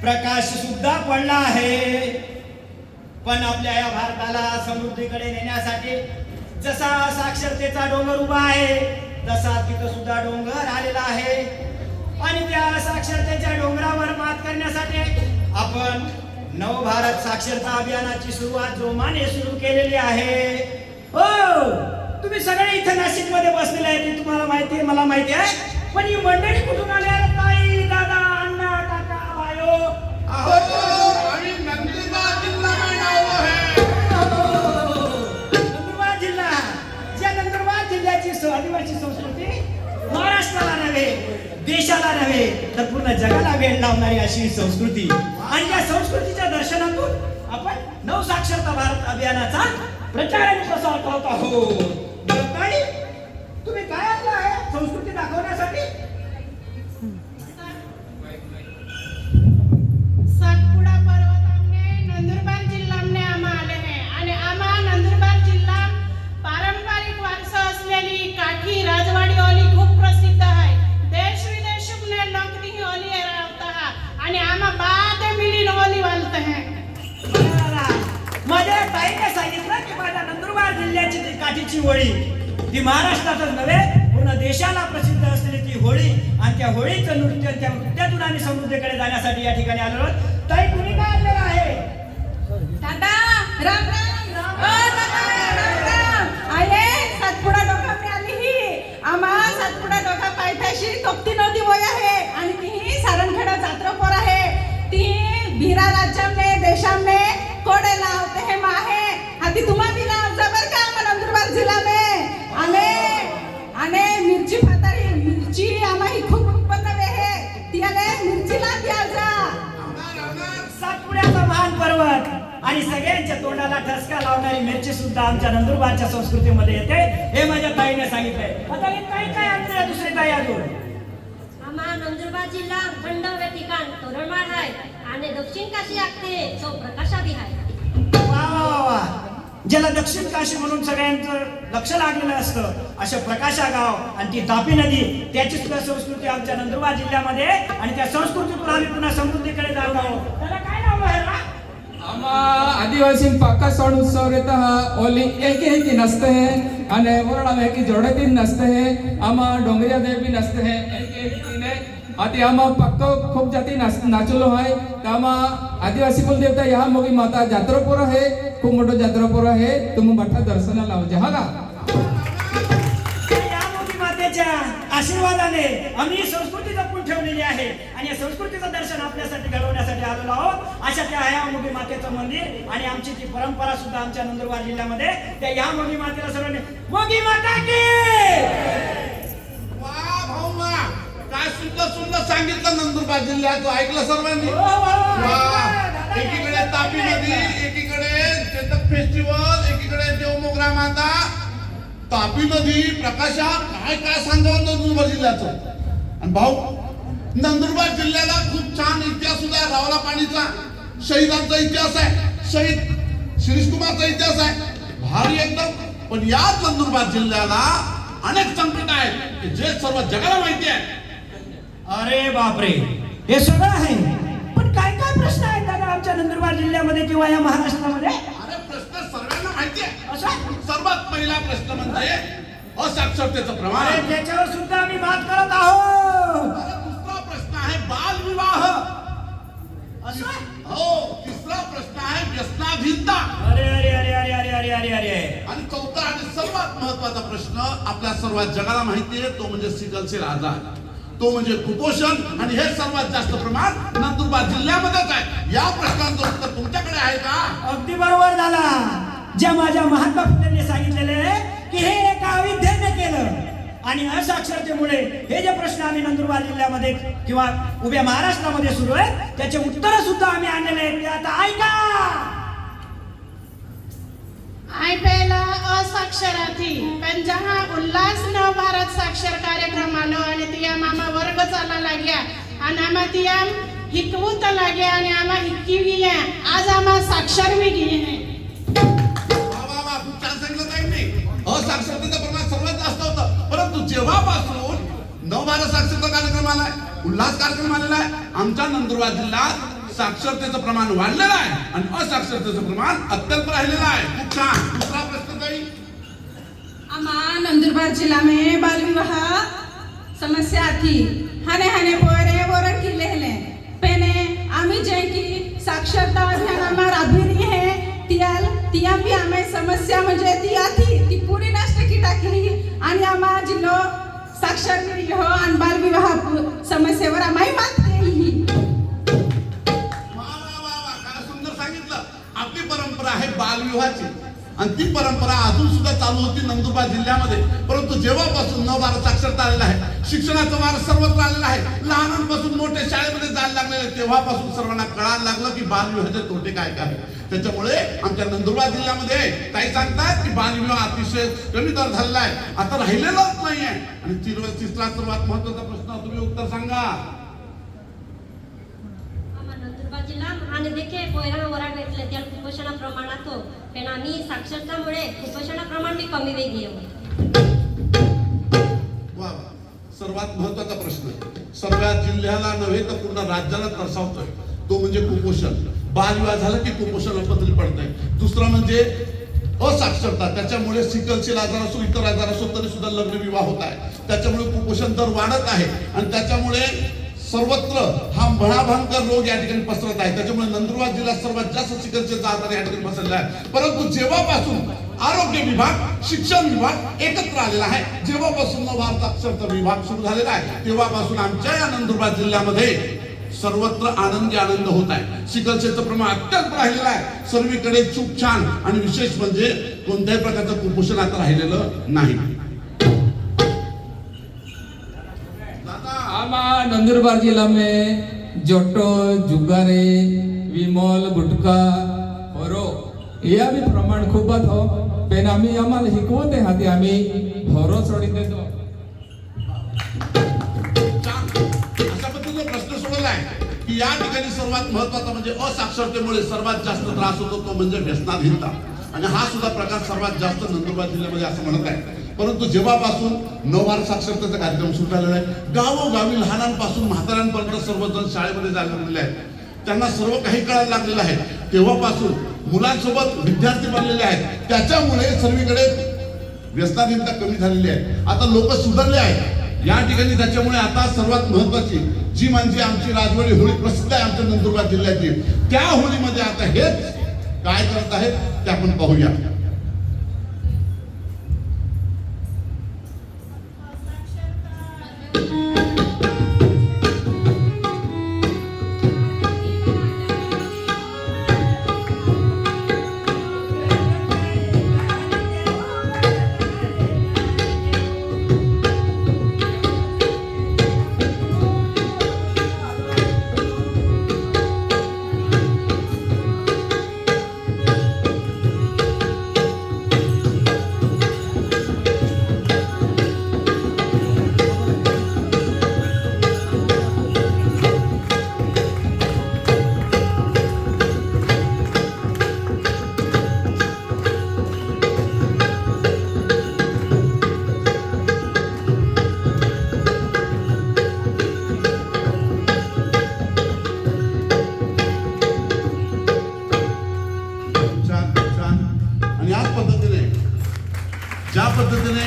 प्रकाश सुद्धा पडला आहे, पण आपल्या या भारताला समृद्धीकडे नेण्यासाठी जसा साक्षरतेचा डोंगर उभा आहे तसा तिथं सुद्धा डोंगर आलेला आहे. आणि त्या साक्षरतेच्या डोंगरावर मात करण्यासाठी आपण नव भारत साक्षरता अभियानाची सुरुवात जोमाने सुरू केलेली आहे. हो, तुम्ही सगळे इथे नाशिक मध्ये बसलेले आहे ते तुम्हाला माहिती आहे, मला माहिती आहे. पण ही मंडळी कुठून आली आहे? ताई, दादा, अण्णा, काका, भायो. आम्ही नंदुरबार जिल्हा में आलो है. नंदुरबार जिल्हा, ज्या नंदुरबार जिल्ह्याची आदिवासी संस्कृती महाराष्ट्राला नव्हे, देशाला नव्हे तर पूर्ण जगाला वेळ लावणारी अशी संस्कृती. आणि या संस्कृतीच्या दर्शनातून आपण नव साक्षरता भारत अभियानाचा प्रचार आणि प्रसार करत आहोत. ताई, तुम्ही काय आणलं आहे संस्कृती दाखवण्यासाठी? सातपुडा पर्वत हमने नंदुरबार जिल्हा में आम्हा आले हैं आणि आम्हा नंदुरबार जिल्हा पारंपरिक वारसा असलेली काठी राजवाडी ओली खूप प्रसिद्ध आहे. देश विदेश में लोग ती ओली रावता है आणि आम्हा बाद मिली ओली वालते हैं. माझ्या ताईने सांगितलं की माझ्या नंदुरबार जिल्ह्याची ती काठीची होळी ती महाराष्ट्रातच नव्हे पूर्ण देशाला प्रसिद्ध असलेली ती होळी, आणि त्या होळीचं नृत्य, त्या नृत्यातून आम्ही समृद्धीकडे जाण्यासाठी या ठिकाणी आलो आहोत. ताई, तुम्ही काय आणलेलं आहे? दादा राम राम. दादा राम राम. आये सातपुडा डोका में आली ही आम्हा सातपुडा डोका पायथ्याशी तोपती नदी होय आहे आणि ती सारंगखेडा जात्रा पोर आहे. ती भिरा राज्य में देशा में कोडे लावते हैं माहे हाती तुम्हा भी लाव जबर का आम्हा नंदुरबार जिल्हा में आने मिरची फातारी मिरची आम्हा ही खूप उत्पन्न आहे. तियाले मिरचीला द्यायचा. सातपुड्याचा महान पर्वत आणि सगळ्यांच्या तोंडाला ठसका लावणारी मिरची सुद्धा आमच्या नंदुरबारच्या संस्कृतीमध्ये येते, हे माझ्या ताईने सांगितलंय. आता हे काय काय आणलंय दुसरे ताई अजून? आम्हा नंदुरबार जिल्हा थंड ठिकाण तोरणमाळ आहे आणि दक्षिण काशी लागते तो प्रकाशाभी आहे. वा वा वा वा. ज्याला दक्षिण काशी म्हणून सगळ्यांचं लक्ष लागलेलं असतं अशा प्रकाशा गाव आणि ती तापी नदी, त्याची सुद्धा संस्कृती आमच्या नंदुरबार जिल्ह्यामध्ये, आणि त्या संस्कृतीतून आम्ही पुन्हा समृद्धीकडे जात आहोत. त्याला काय नाव आहे ना? आम्हा आदिवासी पाका सण उत्सव रहता है ओली एक ही नचते हैं अने वरड़ा में की जोड़े दिन नचते हैं. आम्हा डोंगरिया देव भी नचते हैं एक दिने. आती आम्हा पक्को खूप जाती नाचलो है. आम्हा आदिवासी कुल देवता यहाँ मोगी माता जात्रापुर है, खूप मोठं जात्रापुर आहे. तुम्ही मठा दर्शनाला लावू जहा का. या मोठी मातेच्या आशीर्वादाने आम्ही ही संस्कृती जपून ठेवलेली आहे आणि या संस्कृतीचं दर्शन आपल्यासाठी घडवण्यासाठी आलेलो आहोत. अशा त्या या मोठी मातेचं मंदिर आणि आमची ती परंपरा सुद्धा आमच्या नंदुरबार जिल्ह्यामध्ये त्या या मोठी मातेला सर्वांनी मोठी माता की. वा भाऊ वा, काय सुंदर सुंदर सांगितलं नंदुरबार जिल्ह्यात. तू ऐकलं सर्वांनी? हो, हो, हो. वा, एकीकडे तापी नदी, एकीकडे चेतक फेस्टिवल, एकीकडे देवमोगरा माता, तापी नदी, प्रकाशा, काय काय सांगावं नंदुरबार जिल्ह्याचं. आणि भाऊ, नंदुरबार जिल्ह्याला खूप छान इतिहास सुद्धा आहे. रावला पाणीचा शहीदांचा इतिहास आहे, शहीद शिरीष कुमारचा इतिहास आहे, भारी एकदम. पण याच नंदुरबार जिल्ह्याला अनेक संकट आहेत की जे सर्व जगाला माहिती आहे. अरे बापरे, हे सगळं आहे. पण काय काय प्रश्न आहेत दादा आमच्या नंदुरबार जिल्ह्यामध्ये किंवा या महाराष्ट्रामध्ये? अरे प्रश्न सर्वांना माहिती आहे. असं सर्वात पहिला प्रश्न म्हणजे असाक्षरतेचं प्रमाण. त्याच्यावर सुद्धा आम्ही बात करत आहोत. दुसरा प्रश्न आहे बालविवाह. सर्वात महत्वाचा प्रश्न आपल्या सर्व जगाला माहिती आहे, तो म्हणजे सिकल सेल आजार, तो म्हणजे कुपोषण, आणि हे सर्वात जास्त प्रमाण नंदुरबार जिल्ह्यामध्येच आहे. या प्रश्नांचं उत्तर तुमच्याकडे आहे का? अगदी बरोबर झाला. ज्या माझ्या महात्मा फुलेंनी सांगितलेले की हे एका अविद्येने केलं आणि असाक्षरतेमुळे हे जे प्रश्न आम्ही नंदुरबार जिल्ह्यामध्ये किंवा उभ्या महाराष्ट्रामध्ये सुरू आहेत त्याचे उत्तर सुद्धा आम्ही आणलेले आहेत. ते आता ऐका. आई पहला असाक्षर थी पण जहाँ उल्लास नव भारत साक्षर कार्यक्रम आलो आणि तिया मामा वर्ग चाला लाग्या आणि आम्हा तिया हिकवूत लाग्या आणि आम्हा हिक्की गेल्या. आज आम्हा साक्षर भी गेले हैं. वा वा, खूप छान सांगितलं ताईंनी. असाक्षरतेचं प्रमाण सर्वात जास्त होतं, परंतु जेव्हापासून नवभारत साक्षरता कार्यक्रम आलाय, उल्हास कार्यक्रम आलेला आहे, आमच्या नंदुरबार जिल्ह्यात साक्षरतेचं प्रमाण वाढलेलं आहे आणि असाक्षरतेचं प्रमाण अत्यल्प राहिलेलं आहे. खूप छान. दुसरा प्रश्न ताई. आमा नंदुरबार जिला में बाल विवाह समस्या थी. हने हने पोरे वरण की लेले पेने आम्ही जे की साक्षरता अभियान आम्हा राबविली है तिया भी आम्ही समस्या म्हणजे तिया थी ती पूरी नष्ट की टाकली आणि आम्हा जिल्हो साक्षर केली हो आणि बाल विवाह समस्येवर आम्ही मात केली. वा वा वा वा, काय सुंदर सांगितलं. आपली परंपरा आहे बालविवाहाची आणि ती परंपरा अजून सुद्धा चालू होती नंदुरबार जिल्ह्यामध्ये, परंतु जेव्हापासून नवभारत साक्षरता आलेला आहे, शिक्षणाचा वार सर्वत्र आलेला आहे, लहानांपासून मोठे शाळेमध्ये जायला लागलेले, तेव्हापासून सर्वांना कळायला लागलं की बालविवाहाचे तोटे काय काय. त्याच्यामुळे आमच्या नंदुरबार जिल्ह्यामध्ये ताई सांगतात की बालविवाह अतिशय कमी दर झालेला आहे, आता राहिलेलाच नाहीये. आणि तिसरा सर्वात महत्वाचा प्रश्न, तुम्ही उत्तर सांगा. आम्हा नंदुरबार जिल्हा आणि देखे पोयरा वरा भेटले त्या कुपोषणा प्रमाणात हो पण आम्ही साक्षरतामुळे कुपोषणा प्रमाण बी कमी वेगळी वा, सर्वात महत्वाचा प्रश्न सर्व जिल्ह्याला नव्हे तर पूर्ण राज्याला तरसावतोय, तो म्हणजे कुपोषण. बालविवाह झाला की कुपोषण अपत्री पडतंय. दुसरं म्हणजे असाक्षरता, त्याच्यामुळे सिकल सेल आजार असो इतर आजार असो तरी सुद्धा लग्न विवाह होत आहे, त्याच्यामुळे कुपोषण दर वाढत आहे आणि त्याच्यामुळे सर्वत्र हा भयाभयंकर रोग या ठिकाणी पसरत आहे. त्याच्यामुळे नंदुरबार जिल्ह्यात सर्वात जास्त सिकल सेलचा आजार या ठिकाणी पसरला आहे. परंतु जेव्हापासून आरोग्य विभाग, शिक्षण विभाग एकत्र आलेला आहे, जेव्हापासून नवभारत साक्षरता विभाग सुरू झालेला आहे, तेव्हापासून आमच्या या नंदुरबार जिल्ह्यामध्ये सर्वत्र आनंदी आनंद होत आहे. सिकल सेलचं प्रमाण अत्यंत राहिलेलं आहे, सर्वीकडे खूप छान, आणि विशेष म्हणजे कोणत्याही प्रकारचं कुपोषण आता राहिलेलं नाही. आमा नंदुरबार जिला में जोटो, जुगारे, विमल, गुटखा, होरो या भी प्रमाण खूपच हो पण आम्ही आम्हाला शिकवते हाती आम्ही होरो सोडी देतो. अशा पद्धतीने प्रश्न सोडवला आहे की या ठिकाणी सर्वात महत्वाचा म्हणजे असाक्षरतेमुळे सर्वात जास्त त्रास होतो तो म्हणजे व्यसनाधीनता, आणि हा सुद्धा प्रकार सर्वात जास्त नंदुरबार जिल्ह्यामध्ये असं म्हणत आहे. परंतु जेव्हापासून नवभारत साक्षरतेचा कार्यक्रम सुरू झालेला आहे, गावोगावी लहानांपासून म्हाताऱ्यांपर्यंत सर्वजण शाळेमध्ये जायला लागलेले आहेत, त्यांना सर्व काही कळायला लागलेलं आहे, तेव्हापासून मुलांसोबत विद्यार्थी बनलेले आहेत, त्याच्यामुळे सर्वीकडे व्यसनाधीनता कमी झालेली आहे. आता लोक सुधारले आहेत या ठिकाणी. त्याच्यामुळे आता सर्वात महत्वाची जी म्हणजे आमची राजवाडी होळी प्रसिद्ध आहे आमच्या नंदुरबार जिल्ह्याची, त्या होळीमध्ये आता हेच काय करत आहेत ते आपण पाहूया. ज्या पद्धतीने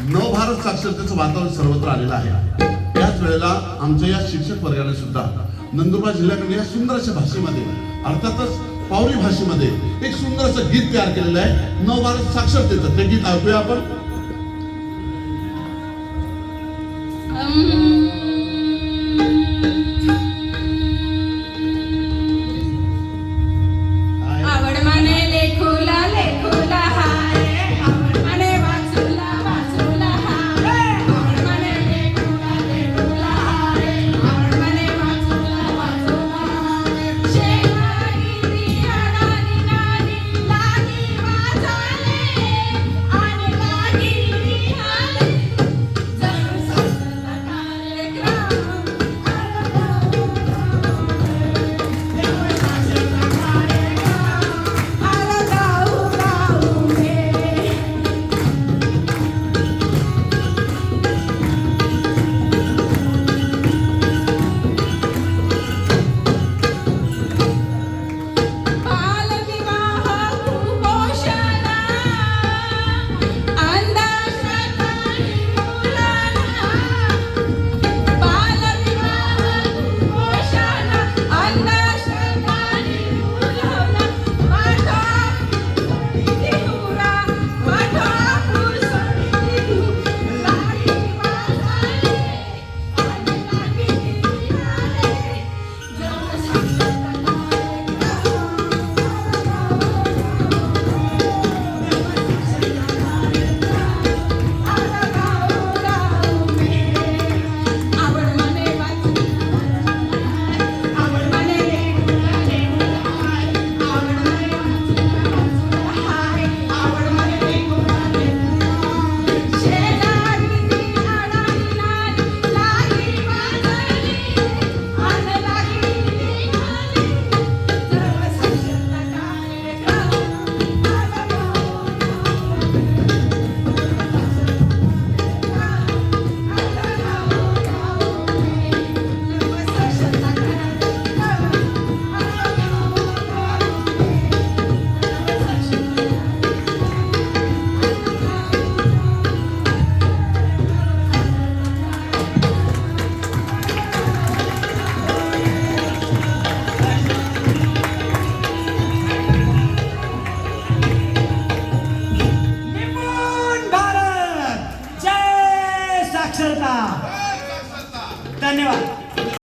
नवभारत साक्षरतेचं वातावरण सर्वत्र आलेलं आहे, त्याच वेळेला आमच्या या शिक्षक वर्गाने सुद्धा नंदुरबार जिल्ह्याकडे या सुंदर अशा भाषेमध्ये, अर्थातच पावरी भाषेमध्ये एक सुंदर असं गीत तयार केलेलं आहे नवभारत साक्षरतेचं. ते गीत ऐकूया आपण.